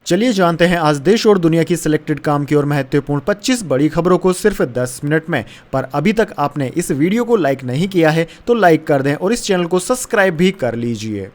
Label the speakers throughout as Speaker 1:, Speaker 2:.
Speaker 1: चलिए जानते हैं आज देश और दुनिया की सिलेक्टेड काम की और महत्वपूर्ण 25 बड़ी खबरों को सिर्फ 10 मिनट में। पर अभी तक आपने इस वीडियो को लाइक नहीं किया है तो लाइक कर दें और इस चैनल को सब्सक्राइब भी कर लीजिए।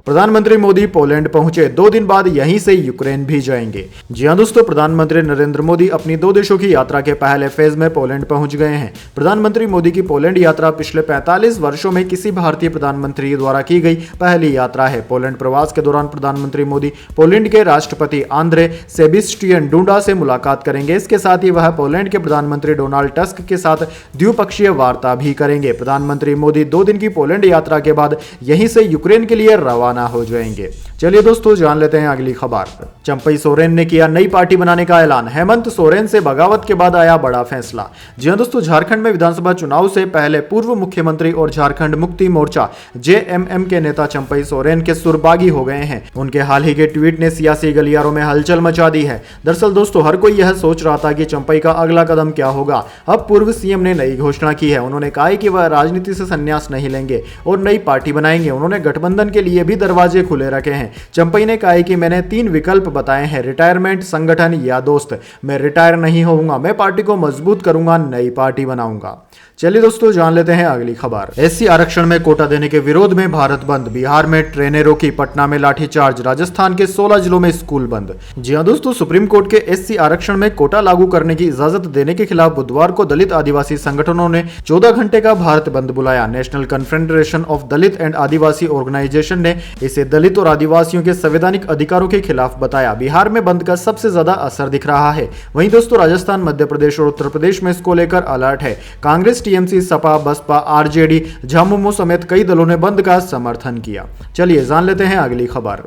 Speaker 1: प्रधानमंत्री मोदी पोलैंड पहुंचे, 2 दिन बाद यहीं से यूक्रेन भी जाएंगे। जी हां दोस्तों, प्रधानमंत्री नरेंद्र मोदी अपनी 2 देशों की यात्रा के पहले फेज में पोलैंड पहुंच गए हैं। प्रधानमंत्री मोदी की पोलैंड यात्रा पिछले 45 वर्षों में किसी भारतीय प्रधानमंत्री द्वारा की गई पहली यात्रा है। पोलैंड प्रवास के दौरान प्रधानमंत्री मोदी पोलैंड के राष्ट्रपति आंद्रे सेबिस्टियन डूडा से मुलाकात करेंगे। इसके साथ ही वह पोलैंड के प्रधानमंत्री डोनाल्ड टस्क के साथ द्विपक्षीय वार्ता भी करेंगे। प्रधानमंत्री मोदी 2 दिन की पोलैंड यात्रा के बाद यहीं से यूक्रेन के लिए रवाना हो जाएंगे। चलिए दोस्तों जान लेते हैं अगली खबर। चंपई सोरेन ने किया नई पार्टी बनाने का ऐलान। हेमंत सोरेन से बगावत के बाद आया बड़ा फैसला। जी हां दोस्तों, झारखंड में विधानसभा चुनाव से पहले पूर्व मुख्यमंत्री और झारखंड मुक्ति मोर्चा जेएमएम के नेता चंपई सोरेन के सुरबागी हो गए हैं। उनके हाल ही के ट्वीट ने सियासी गलियारों में हलचल मचा दी है। दरअसल दोस्तों, हर कोई यह सोच रहा था कि चंपई का अगला कदम क्या होगा। अब पूर्व सीएम ने नई घोषणा की है। उन्होंने कहा है कि वह राजनीति से संन्यास नहीं लेंगे और नई पार्टी बनाएंगे। उन्होंने गठबंधन के लिए भी दरवाजे खुले रखे हैं। चंपई ने कहा है कि मैंने 3 विकल्प बताए हैं, रिटायरमेंट, संगठन या दोस्त। मैं रिटायर नहीं होऊंगा, मैं पार्टी को मजबूत करूंगा, नई पार्टी बनाऊंगा। चलिए दोस्तों जान लेते हैं अगली खबर। एससी आरक्षण में कोटा देने के विरोध में भारत बंद। बिहार में ट्रेनें रोकी, पटना में लाठीचार्ज, राजस्थान के 16 जिलों में स्कूल बंद। जी हां दोस्तों, सुप्रीम कोर्ट के एससी आरक्षण में कोटा लागू करने की इजाजत देने के खिलाफ बुधवार को दलित आदिवासी संगठनों ने 14 घंटे का भारत बंद बुलाया। National confederation of Dalit and Adivasi organisation ने इसे दलित और आदिवासियों के संवैधानिक अधिकारों के खिलाफ बताया। बिहार में बंद का सबसे ज्यादा असर दिख रहा है। वहीं दोस्तों, राजस्थान, मध्य प्रदेश और उत्तर प्रदेश में इसको लेकर अलर्ट है। कांग्रेस, टीएमसी, सपा, बसपा, आरजेडी, झामुमो समेत कई दलों ने बंद का समर्थन किया। चलिए जान लेते हैं अगली खबर।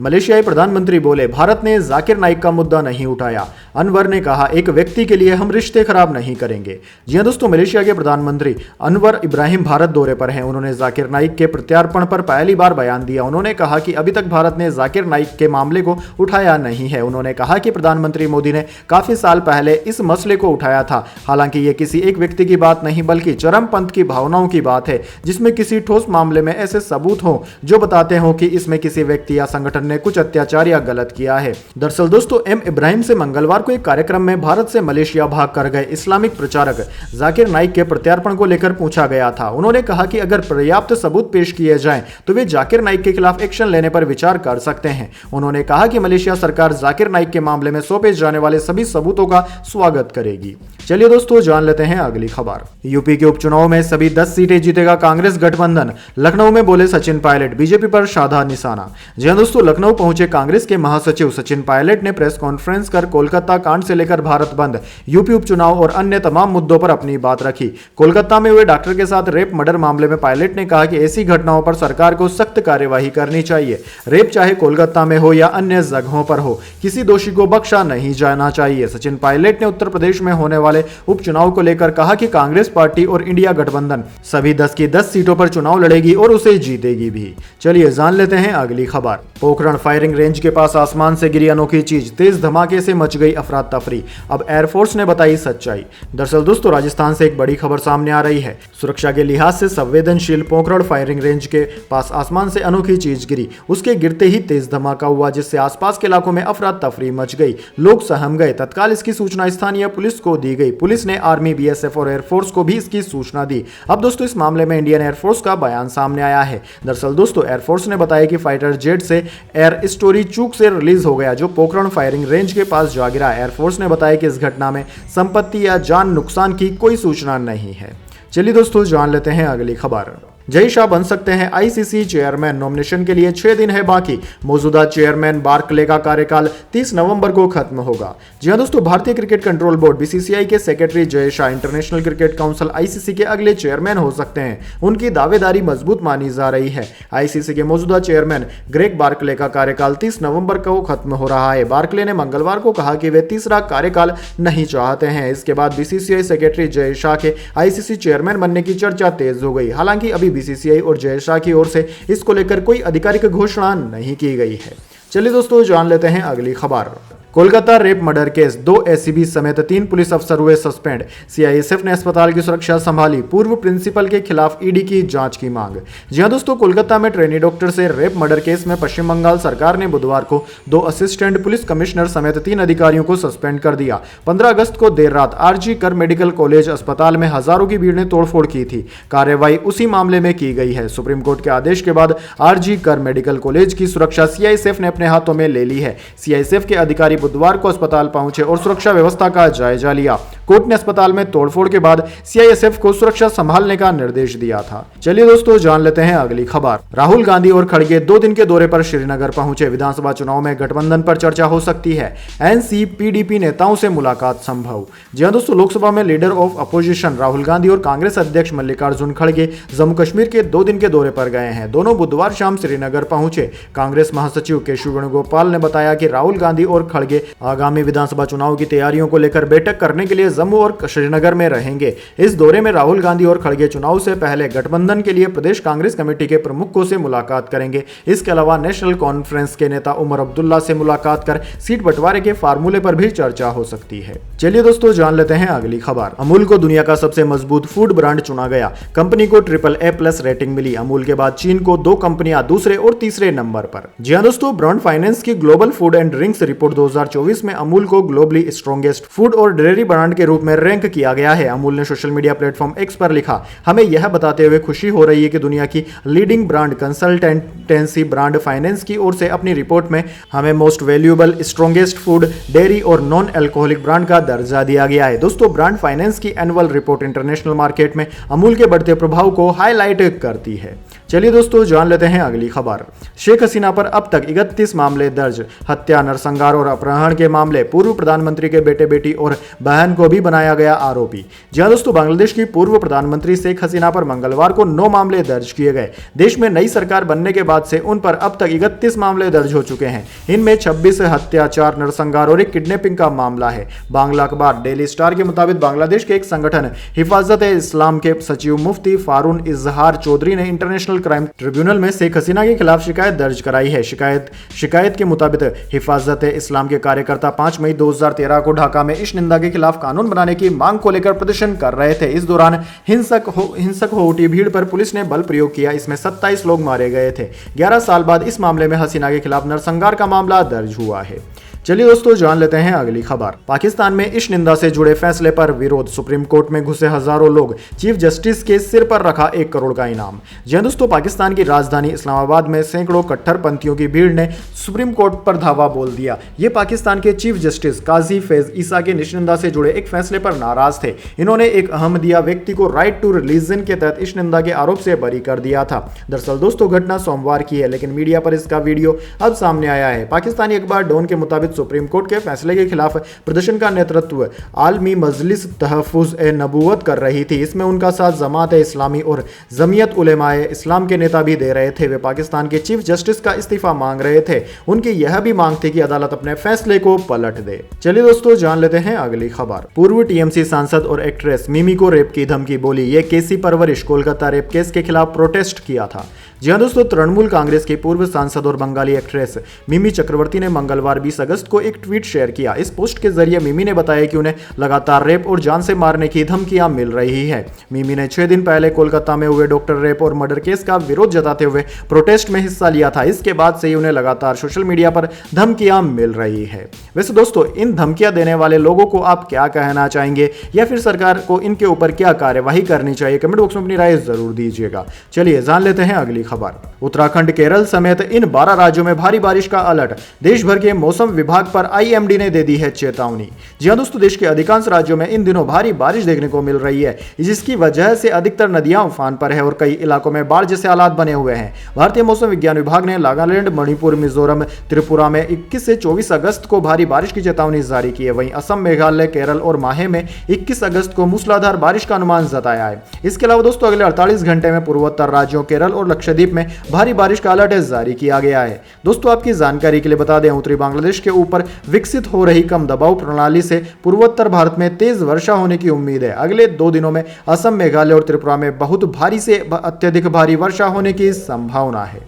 Speaker 1: मलेशियाई प्रधानमंत्री बोले, भारत ने जाकिर नाइक का मुद्दा नहीं उठाया। अनवर ने कहा, एक व्यक्ति के लिए हम रिश्ते खराब नहीं करेंगे। जी हां दोस्तों, मलेशिया के प्रधानमंत्री अनवर इब्राहिम भारत दौरे पर हैं। उन्होंने जाकिर नाइक के प्रत्यार्पण पर पहली बार बयान दिया। उन्होंने कहा कि अभी तक भारत ने जाकिर नाइक के मामले को उठाया नहीं है। उन्होंने कहा कि प्रधानमंत्री मोदी ने काफी साल पहले इस मसले को उठाया था। हालांकि यह किसी एक व्यक्ति की बात नहीं बल्कि चरमपंथ की भावनाओं की बात है, जिसमें किसी ठोस मामले में ऐसे सबूत हो जो बताते हो कि इसमें किसी व्यक्ति या संगठन ने कुछ अत्याचार या गलत किया है। दरअसल दोस्तों, एम इब्राहिम से मंगलवार को एक कार्यक्रम में भारत से मलेशिया भाग कर गए इस्लामिक प्रचारक जाकिर नाइक के प्रत्यार्पण को लेकर पूछा गया था। उन्होंने कहा कि अगर पर्याप्त सबूत पेश किए जाएं तो वे जाकिर नाइक के खिलाफ एक्शन लेने पर विचार कर सकते हैं। उन्होंने कहा कि मलेशिया सरकार जाकिर नाइक के मामले में सौंपे जाने वाले सभी सबूतों का स्वागत करेगी। चलिए दोस्तों जान लेते हैं अगली खबर। यूपी के उपचुनाव में सभी 10 सीटें जीतेगा कांग्रेस गठबंधन। लखनऊ में बोले सचिन पायलट, बीजेपी पर साधा निशाना। जी हां दोस्तों, लखनऊ पहुंचे कांग्रेस के महासचिव सचिन पायलट ने प्रेस कॉन्फ्रेंस कर कोलकाता कांड से लेकर भारत बंद, यूपी उपचुनाव और अन्य तमाम मुद्दों पर अपनी बात रखी। कोलकाता में हुए डॉक्टर के साथ रेप मर्डर मामले में पायलट ने कहा कि ऐसी घटनाओं पर सरकार को सख्त कार्यवाही करनी चाहिए। रेप चाहे कोलकाता में हो या अन्य जगहों पर हो, किसी दोषी को बख्शा नहीं जाना चाहिए। सचिन पायलट ने उत्तर प्रदेश में होने वाले उपचुनाव को लेकर कहा कि कांग्रेस पार्टी और इंडिया गठबंधन सभी 10 की 10 सीटों पर चुनाव लड़ेगी और उसे जीतेगी भी। चलिए जान लेते हैं अगली खबर। पोखरण फायरिंग रेंज के पास आसमान से गिरी अनोखी चीज, तेज धमाके से मच गई अफरा तफरी। अब एयरफोर्स ने बताई सच्चाई। दरअसल दोस्तों, राजस्थान से एक बड़ी खबर सामने आ रही है। सुरक्षा के लिहाज से संवेदनशील पोखरण फायरिंग रेंज के पास आसमान से अनोखी चीज गिरी। उसके गिरते ही तेज धमाका हुआ, जिससे आसपास के इलाकों में अफरा तफरी मच गई। लोग सहम गए। तत्काल इसकी सूचना स्थानीय पुलिस को दी गई। पुलिस ने आर्मी, बीएसएफ और एयरफोर्स को भी इसकी सूचना दी। अब दोस्तों, इस मामले में इंडियन एयरफोर्स का बयान सामने आया है। दरअसल दोस्तों, एयरफोर्स ने बताया कि फाइटर जेट से एयर स्टोरी चूक से रिलीज हो गया, जो पोखरण फायरिंग रेंज के पास जा गिरा। एयरफोर्स ने बताया कि इस घटना में संपत्ति या जान नुकसान की कोई सूचना नहीं है। चलिए दोस्तों जान लेते हैं अगली खबर। जय शाह बन सकते हैं आईसीसी चेयरमैन, नॉमिनेशन के लिए 6 दिन है बाकी। मौजूदा चेयरमैन बार्कले का कार्यकाल 30 नवंबर को खत्म होगा। जी हां दोस्तों, भारतीय क्रिकेट कंट्रोल बोर्ड बीसीसीआई के secretary Jay Shah international cricket council ICC के अगले चेयरमैन हो सकते हैं। उनकी दावेदारी मजबूत मानी जा रही है। आईसीसी के मौजूदा चेयरमैन ग्रेग बार्कले का कार्यकाल 30 नवंबर को खत्म हो रहा है। बार्कले ने मंगलवार को कहा कि वे तीसरा कार्यकाल नहीं चाहते हैं। इसके बाद बीसीसीआई सेक्रेटरी जय शाह के आईसीसी चेयरमैन बनने की चर्चा तेज हो गई। हालांकि अभी बीसीसीआई और जय शाह की ओर से इसको लेकर कोई आधिकारिक घोषणा नहीं की गई है। चलिए दोस्तों जान लेते हैं अगली खबर। Kolkata rape murder case, 2 ACB समेत 3 पुलिस अफसर हुए सस्पेंड। सीआईएसएफ ने अस्पताल की सुरक्षा संभाली, पूर्व प्रिंसिपल के खिलाफ ईडी की जांच की मांग। जी हां दोस्तों, कोलकाता में ट्रेनी डॉक्टर से रेप मर्डर केस में पश्चिम बंगाल सरकार ने बुधवार को 2 असिस्टेंट पुलिस कमिश्नर समेत 3 अधिकारियों को सस्पेंड कर दिया। 15 अगस्त को देर रात आरजी कर मेडिकल कॉलेज अस्पताल में हजारों की भीड़ ने तोड़फोड़ की थी। कार्रवाई उसी मामले में की गई है। सुप्रीम कोर्ट के आदेश के बाद आरजी कर मेडिकल कॉलेज की सुरक्षा सीआईएसएफ ने अपने हाथों में ले ली है। सीआईएसएफ के अधिकारी बुधवार को अस्पताल पहुंचे और सुरक्षा व्यवस्था का जायजा लिया। कोर्ट ने अस्पताल में तोड़फोड़ के बाद सीआईएसएफ को सुरक्षा संभालने का निर्देश दिया था। चलिए दोस्तों, जान लेते हैं अगली खबर। राहुल गांधी और खड़गे 2 दिन के दौरे पर श्रीनगर पहुंचे। विधानसभा चुनाव में गठबंधन पर चर्चा हो सकती है। एनसी पीडीपी नेताओं से मुलाकात संभव। जी हां दोस्तों, लोकसभा में leader of opposition Rahul Gandhi और कांग्रेस अध्यक्ष मल्लिकार्जुन खड़गे जम्मू कश्मीर के 2 दिन के दौरे पर गए हैं। दोनों बुधवार शाम श्रीनगर पहुंचे। कांग्रेस महासचिव केशव वेणुगोपाल ने बताया कि राहुल गांधी और खड़गे आगामी विधानसभा चुनाव की तैयारियों को लेकर बैठक करने के लिए जम्मू और श्रीनगर में रहेंगे। इस दौरे में राहुल गांधी और खड़गे चुनाव से पहले गठबंधन के लिए प्रदेश कांग्रेस कमेटी के प्रमुखों से मुलाकात करेंगे। इसके अलावा नेशनल कॉन्फ्रेंस के नेता उमर अब्दुल्ला से मुलाकात कर सीट बंटवारे के फार्मूले पर भी चर्चा हो सकती है। चलिए दोस्तों, जान लेते हैं अगली खबर। अमूल को दुनिया का सबसे मजबूत फूड ब्रांड चुना गया। कंपनी को AAA+ रेटिंग मिली। अमूल के बाद चीन को 2 कंपनियां दूसरे और तीसरे नंबर पर। जी हां दोस्तों, ब्रांड फाइनेंस की global food and drinks report 2024 में अमूल को ग्लोबली स्ट्रॉन्गेस्ट फूड और डेयरी ब्रांड के रूप में रैंक किया गया है। अमूल ने सोशल मीडिया प्लेटफॉर्म एक्स पर लिखा, हमें यह बताते हुए खुशी हो रही है कि दुनिया की leading brand consultancy brand finance की ओर से अपनी रिपोर्ट में हमें most valuable, strongest food, dairy और नॉन अल्कोहलिक ब्रांड का दर्जा दिया गया है। दोस्तों, ब्रांड फाइनेंस की एनुअल रिपोर्ट इंटरनेशनल मार्केट में अमूल के बढ़ते प्रभाव को हाईलाइट करती है। चलिए दोस्तों, जान लेते हैं अगली खबर। शेख हसीना पर अब तक 31 मामले दर्ज। हत्या, नरसंहार और अपहरण के मामले। पूर्व प्रधानमंत्री के बेटे, बेटी और बहन को भी बनाया गया आरोपी। जी हां दोस्तों, बांग्लादेश की पूर्व प्रधानमंत्री शेख हसीना पर मंगलवार को 9 मामले दर्ज किए गए। देश में नई सरकार बनने के बाद से उन पर अब तक 31 मामले दर्ज हो चुके हैं। इनमें 26 हत्या, 4 नरसंहार और 1 किडनैपिंग का मामला है। बांग्ला अखबार डेली स्टार के मुताबिक बांग्लादेश के एक संगठन हिफाजत-ए-इस्लाम के सचिव मुफ्ती फारून इजहार चौधरी ने इंटरनेशनल क्राइम ट्रिब्यूनल में शेख हसीना के खिलाफ शिकायत दर्ज कराई है। शिकायत के मुताबिक हिफाजत-ए-इस्लाम के कार्यकर्ता 5 मई 2013 को ढाका में इस निंदा के खिलाफ कानून बनाने की मांग को लेकर प्रदर्शन कर रहे थे। इस दौरान हिंसक हो उठी भीड़ पर पुलिस ने बल प्रयोग किया। इसमें 27 लोग मारे गए थे। 11 साल बाद इस मामले में हसीना के खिलाफ नरसंहार का मामला दर्ज हुआ है। चलिए दोस्तों, जान लेते हैं अगली खबर। पाकिस्तान में इस निंदा से जुड़े फैसले पर विरोध। सुप्रीम कोर्ट में घुसे हजारों लोग। चीफ जस्टिस के सिर पर रखा 1 करोड़ का इनाम। जी हां दोस्तों, पाकिस्तान की राजधानी इस्लामाबाद में सैकड़ों कट्टरपंथियों की भीड़ ने सुप्रीम कोर्ट पर धावा बोल दिया। ये पाकिस्तान के चीफ जस्टिस काजी फैज ईसा के निंदा से जुड़े एक फैसले पर नाराज थे। इन्होंने एक अहमदिया व्यक्ति को राइट टू रिलीजन के तहत इस निंदा के आरोप से बरी कर दिया था। दरअसल दोस्तों, घटना सोमवार की है, लेकिन मीडिया पर इसका वीडियो अब सामने आया है। पाकिस्तानी अखबार डॉन के मुताबिक सुप्रीम कोर्ट के फैसले के खिलाफ प्रदर्शन का नेतृत्व आलमी मजलिस तहफ्फुज़-ए-नबूवत कर रही थी। इसमें उनका साथ जमात-ए-इस्लामी और जमीयत उलेमाए इस्लाम के नेता भी दे रहे थे। वे पाकिस्तान के चीफ जस्टिस का इस्तीफा मांग रहे थे। उनकी यह भी मांग थी कि अदालत अपने फैसले को पलट दे। चलिए दोस्तों, जान लेते हैं अगली खबर। पूर्व टीएमसी सांसद और एक्ट्रेस मिमी को रेप की धमकी बोली। ये केसी परवरिश कोलकाता रेप केस के खिलाफ प्रोटेस्ट किया था। जी हां दोस्तों, तृणमूल कांग्रेस की पूर्व सांसद और बंगाली एक्ट्रेस मिमी चक्रवर्ती ने मंगलवार 20 अगस्त को एक ट्वीट शेयर किया। इस पोस्ट के जरिए मिमी ने बताया कि उन्हें लगातार रेप और जान से मारने की धमकियां मिल रही है। मिमी ने 6 दिन पहले कोलकाता में हुए डॉक्टर रेप और मर्डर केस का विरोध जताते हुए प्रोटेस्ट में हिस्सा लिया था। इसके बाद से ही उन्हें लगातार सोशल मीडिया पर धमकियां मिल रही है। वैसे दोस्तों, इन धमकियां देने वाले लोगों को आप क्या कहना चाहेंगे, या फिर सरकार को इनके ऊपर क्या कार्यवाही करनी चाहिए? कमेंट बॉक्स में अपनी राय जरूर दीजिएगा। चलिए, जान लेते हैं अगली खबर। उत्तराखंड, केरल समेत इन 12 राज्यों में भारी बारिश का अलर्ट। देश भर के मौसम विभाग पर आईएमडी ने दे दी है चेतावनी। जी हां दोस्तों, देश के अधिकांश राज्यों में इन दिनों भारी बारिश देखने को मिल रही है, जिसकी वजह से अधिकतर नदियां उफान पर है और कई इलाकों में बाढ़ जैसे हालात बने हुए हैं। भारतीय मौसम विज्ञान विभाग ने नागालैंड, मणिपुर, मिजोरम, त्रिपुरा में 21 से 24 अगस्त को भारी बारिश की चेतावनी जारी की है। वहीं असम, मेघालय, केरल और माहे में 21 अगस्त को मूसलाधार बारिश का अनुमान जताया है। इसके अलावा दोस्तों, अगले 48 घंटे में पूर्वोत्तर राज्यों केरल और लक्षद्वीप में भारी बारिश का अलर्ट जारी किया गया है। दोस्तों, आपकी जानकारी के लिए बता दें, उत्तरी बांग्लादेश के ऊपर विकसित हो रही कम दबाव प्रणाली से पूर्वोत्तर भारत में तेज वर्षा होने की उम्मीद है। अगले 2 दिनों में असम, मेघालय और त्रिपुरा में बहुत भारी से अत्यधिक भारी वर्षा होने की संभावना है।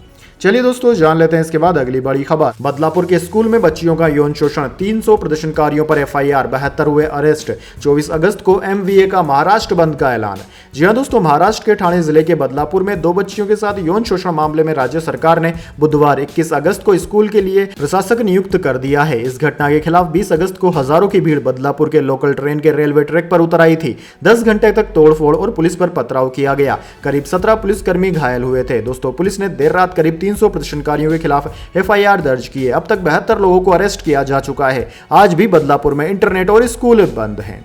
Speaker 1: चलिए दोस्तों जान लेते हैं इसके बाद अगली बड़ी खबर। बदलापुर के स्कूल में बच्चियों का यौन शोषण, 300 प्रदर्शनकारियों पर एफआईआर, 72 हुए अरेस्ट। 24 अगस्त को एमवीए का महाराष्ट्र बंद का ऐलान। जी हां दोस्तों, महाराष्ट्र के ठाणे जिले के बदलापुर में 2 बच्चियों के साथ यौन शोषण मामले में राज्य सरकार ने बुधवार 21 अगस्त को स्कूल के लिए प्रशासक नियुक्त कर दिया है। इस घटना के खिलाफ 20 अगस्त को हजारों की भीड़ बदलापुर के लोकल ट्रेन के रेलवे ट्रैक पर उतर आई थी। 10 घंटे तक तोड़फोड़ और पुलिस पर पथराव किया गया। करीब 17 पुलिसकर्मी घायल हुए थे। दोस्तों, पुलिस ने देर रात करीब 300 प्रदर्शनकारियों के खिलाफ एफआईआर दर्ज की है। अब तक 72 लोगों को अरेस्ट किया जा चुका है। आज भी बदलापुर में इंटरनेट और स्कूल बंद हैं।